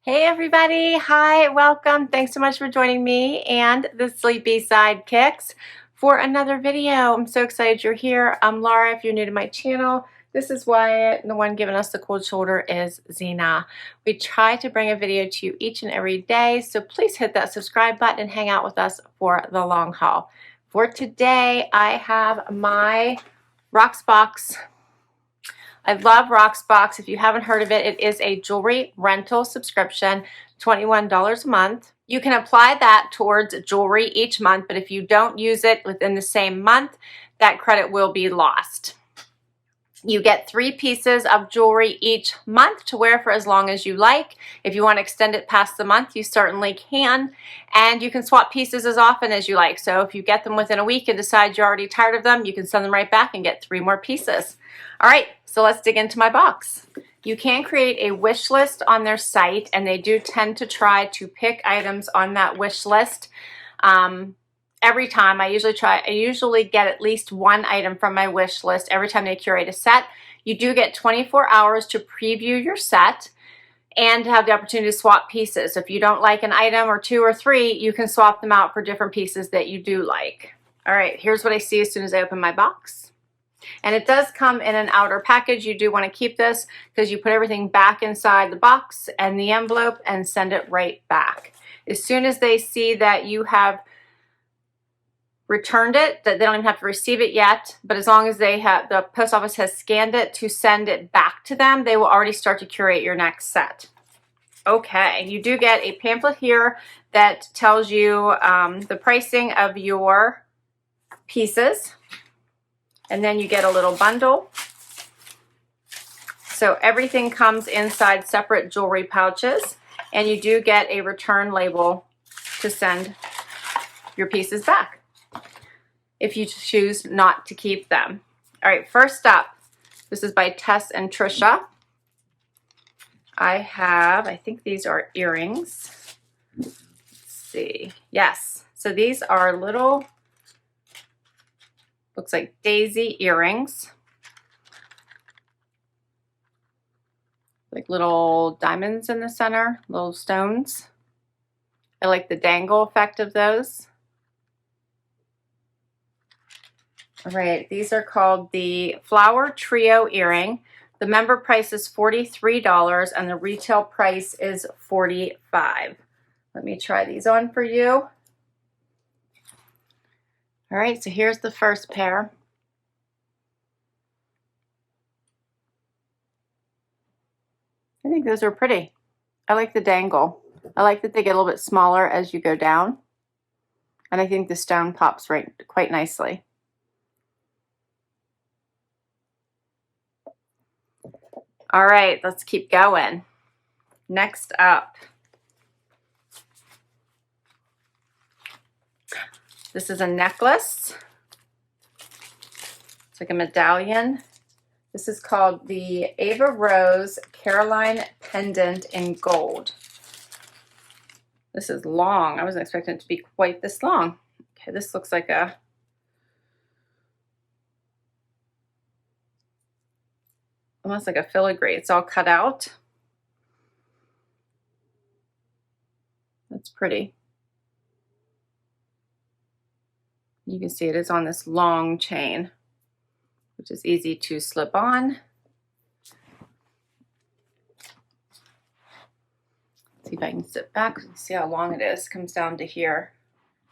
Hey everybody, hi, welcome. Thanks so much for joining me and the Sleepy Sidekicks for another video. I'm so excited you're here. I'm Laura if you're new to my channel. This is Wyatt, and the one giving us the cold shoulder is Zena. We try to bring a video to you each and every day, so please hit that subscribe button and hang out with us for the long haul. For today, I have my Rocksbox. I love Rocksbox. If you haven't heard of it, it is a jewelry rental subscription, $21 a month. You can apply that towards jewelry each month, but if you don't use it within the same month, that credit will be lost. You get 3 pieces of jewelry each month to wear for as long as you like. If you want to extend it past the month, you certainly can. And you can swap pieces as often as you like. So if you get them within a week and decide you're already tired of them, you can send them right back and get 3 more pieces. All right, so let's dig into my box. You can create a wish list on their site, and they do tend to try to pick items on that wish list. Every time I usually get at least one item from my wish list every time they curate a set. You do get 24 hours to preview your set and have the opportunity to swap pieces. So if you don't like an item or 2 or 3, you can swap them out for different pieces that you do like. All right, here's what I see as soon as I open my box. And it does come in an outer package. You do want to keep this because you put everything back inside the box and the envelope and send it right back. As soon as they see that you have returned it, that they don't even have to receive it yet, but as long as they have, the post office has scanned it to send it back to them, they will already start to curate your next set. Okay, you do get a pamphlet here that tells you the pricing of your pieces, and then you get a little bundle. So everything comes inside separate jewelry pouches, and you do get a return label to send your pieces back if you choose not to keep them. All right, first up, this is by Tess and Tricia. I think these are earrings. Let's see, yes. So these are little, looks like daisy earrings. Like little diamonds in the center, little stones. I like the dangle effect of those. All right, these are called the Flower Trio earring. The member price is $43 and the retail price is $45. Let me try these on for you. All right, so here's the first pair. I think those are pretty. I like the dangle. I like that they get a little bit smaller as you go down. And I think the stone pops right quite nicely. All right, let's keep going. Next up, this is a necklace. It's like a medallion. This is called the Ava Rose Caroline Pendant in gold. This is long. I wasn't expecting it to be quite this long. Okay, this looks like a almost like a filigree. It's all cut out. That's pretty. You can see it is on this long chain, which is easy to slip on. See if I can sit back and see how long it is. It comes down to here.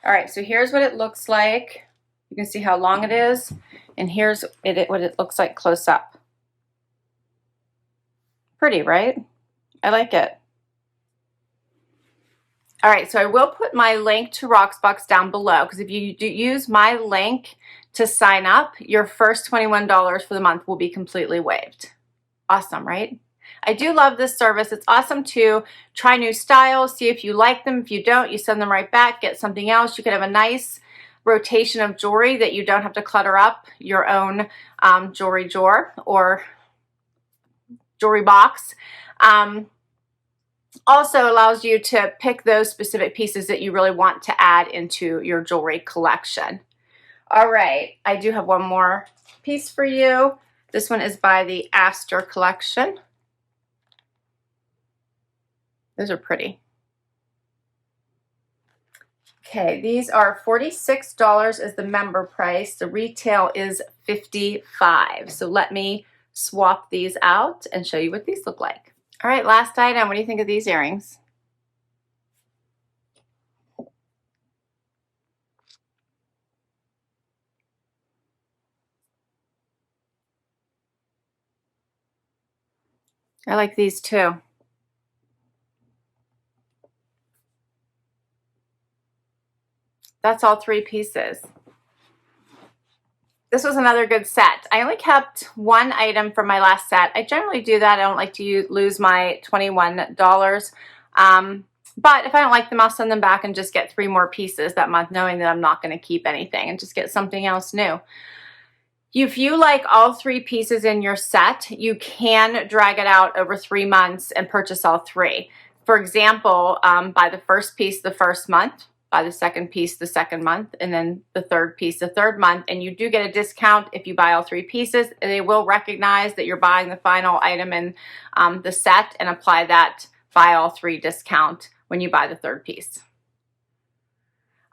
All right, so here's what it looks like. You can see how long it is, and here's what it looks like close up. Pretty, right? I like it. All right, so I will put my link to Rocksbox down below, because if you do use my link to sign up, your first $21 for the month will be completely waived. Awesome, right? I do love this service. It's awesome to try new styles, see if you like them. If you don't, you send them right back, get something else. You could have a nice rotation of jewelry that you don't have to clutter up your own jewelry drawer or jewelry box. Also allows you to pick those specific pieces that you really want to add into your jewelry collection. All right, I do have one more piece for you. This one is by the Aster Collection. Those are pretty. Okay, these are $46 is the member price. The retail is $55. So let me swap these out and show you what these look like. All right, last item. What do you think of these earrings? I like these too. That's all 3 pieces. This was another good set. I only kept 1 item from my last set. I generally do that. I don't like to lose my $21. But if I don't like them, I'll send them back and just get 3 more pieces that month, knowing that I'm not going to keep anything and just get something else new. If you like all 3 pieces in your set, you can drag it out over 3 months and purchase all 3. For example, buy the first piece the first month, buy the second piece the second month, and then the third piece the third month. And you do get a discount if you buy all 3 pieces. And they will recognize that you're buying the final item in the set and apply that buy all 3 discount when you buy the third piece.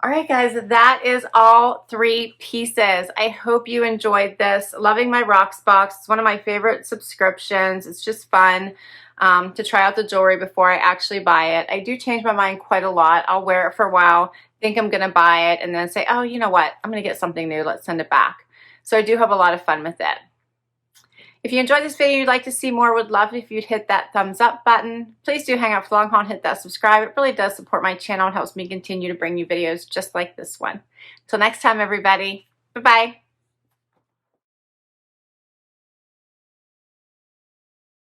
All right, guys, that is all 3 pieces. I hope you enjoyed this. Loving my Rocksbox. It's one of my favorite subscriptions. It's just fun to try out the jewelry before I actually buy it. I do change my mind quite a lot. I'll wear it for a while, think I'm going to buy it, and then say, oh, you know what? I'm going to get something new. Let's send it back. So I do have a lot of fun with it. If you enjoyed this video and you'd like to see more, would love if you'd hit that thumbs up button. Please do hang out for long haul and hit that subscribe. It really does support my channel and helps me continue to bring you videos just like this one. Until next time, everybody. Bye-bye.